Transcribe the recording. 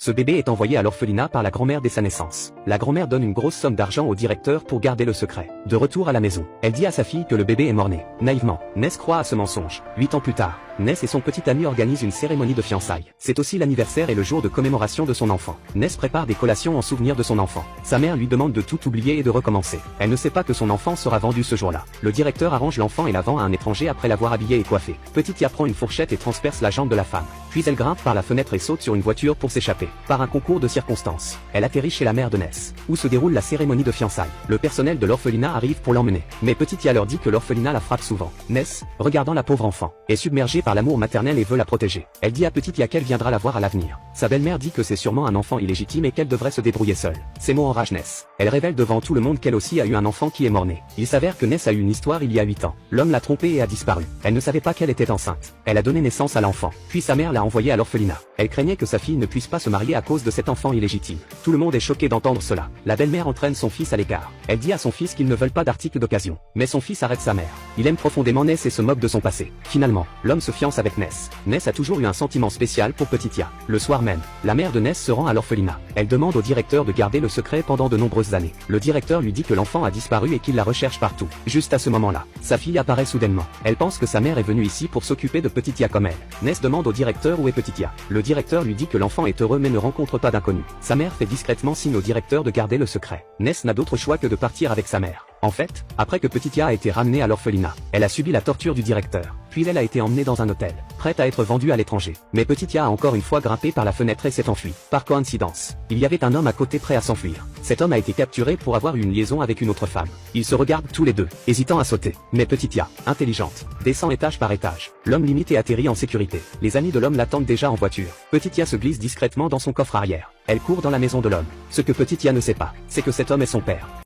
Ce bébé est envoyé à l'orphelinat par la grand-mère dès sa naissance. La grand-mère donne une grosse somme d'argent au directeur pour garder le secret. De retour à la maison, elle dit à sa fille que le bébé est mort-né. Naïvement, Ness croit à ce mensonge. 8 ans plus tard, Ness et son petit ami organisent une cérémonie de fiançailles. C'est aussi l'anniversaire et le jour de commémoration de son enfant. Ness prépare des collations en souvenir de son enfant. Sa mère lui demande de tout oublier et de recommencer. Elle ne sait pas que son enfant sera vendu ce jour-là. Le directeur arrange l'enfant et la vend à un étranger après l'avoir habillé et coiffé. Petite Ya prend une fourchette et transperce la jambe de la femme. Puis elle grimpe par la fenêtre et saute sur une voiture pour s'échapper. Par un concours de circonstances, elle atterrit chez la mère de Ness, où se déroule la cérémonie de fiançailles. Le personnel de l'orphelinat arrive pour l'emmener. Mais Petite Ya leur dit que l'orphelinat la frappe souvent. Ness, regardant la pauvre enfant, est submergée par l'amour maternel et veut la protéger. Elle dit à Petite Ya qu'elle viendra la voir à l'avenir. Sa belle-mère dit que c'est sûrement un enfant illégitime et qu'elle devrait se débrouiller seule. Ces mots enragent Ness. Elle révèle devant tout le monde qu'elle aussi a eu un enfant qui est mort-né. Il s'avère que Ness a eu une histoire il y a 8 ans. L'homme l'a trompée et a disparu. Elle ne savait pas qu'elle était enceinte. Elle a donné naissance à l'enfant. Puis sa mère l'a envoyée à l'orphelinat. Elle craignait que sa fille ne puisse pas se marier à cause de cet enfant illégitime. Tout le monde est choqué d'entendre cela. La belle-mère entraîne son fils à l'écart. Elle dit à son fils qu'ils ne veulent pas d'articles d'occasion. Mais son fils arrête sa mère. Il aime profondément Ness et se moque de son passé. Finalement, l'homme se fiance avec Ness. Ness a toujours eu un sentiment spécial pour Petite Ya. Le soir même, la mère de Ness se rend à l'orphelinat. Elle demande au directeur de garder le secret pendant de nombreuses années. Le directeur lui dit que l'enfant a disparu et qu'il la recherche partout. Juste à ce moment-là, sa fille apparaît soudainement. Elle pense que sa mère est venue ici pour s'occuper de Petite Ya comme elle. Ness demande au directeur où est Petite Ya. Le directeur lui dit que l'enfant est heureux mais ne rencontre pas d'inconnu. Sa mère fait discrètement signe au directeur de garder le secret. Ness n'a d'autre choix que de partir avec sa mère. En fait, après que Petite Ya a été ramenée à l'orphelinat, elle a subi la torture du directeur. Puis elle a été emmenée dans un hôtel, prête à être vendue à l'étranger. Mais Petite Ya a encore une fois grimpé par la fenêtre et s'est enfuie. Par coïncidence, il y avait un homme à côté prêt à s'enfuir. Cet homme a été capturé pour avoir eu une liaison avec une autre femme. Ils se regardent tous les deux, hésitant à sauter. Mais Petite Ya, intelligente, descend étage par étage. L'homme limite et atterrit en sécurité. Les amis de l'homme l'attendent déjà en voiture. Petite Ya se glisse discrètement dans son coffre arrière. Elle court dans la maison de l'homme. Ce que Petite Ya ne sait pas, c'est que cet homme est son père.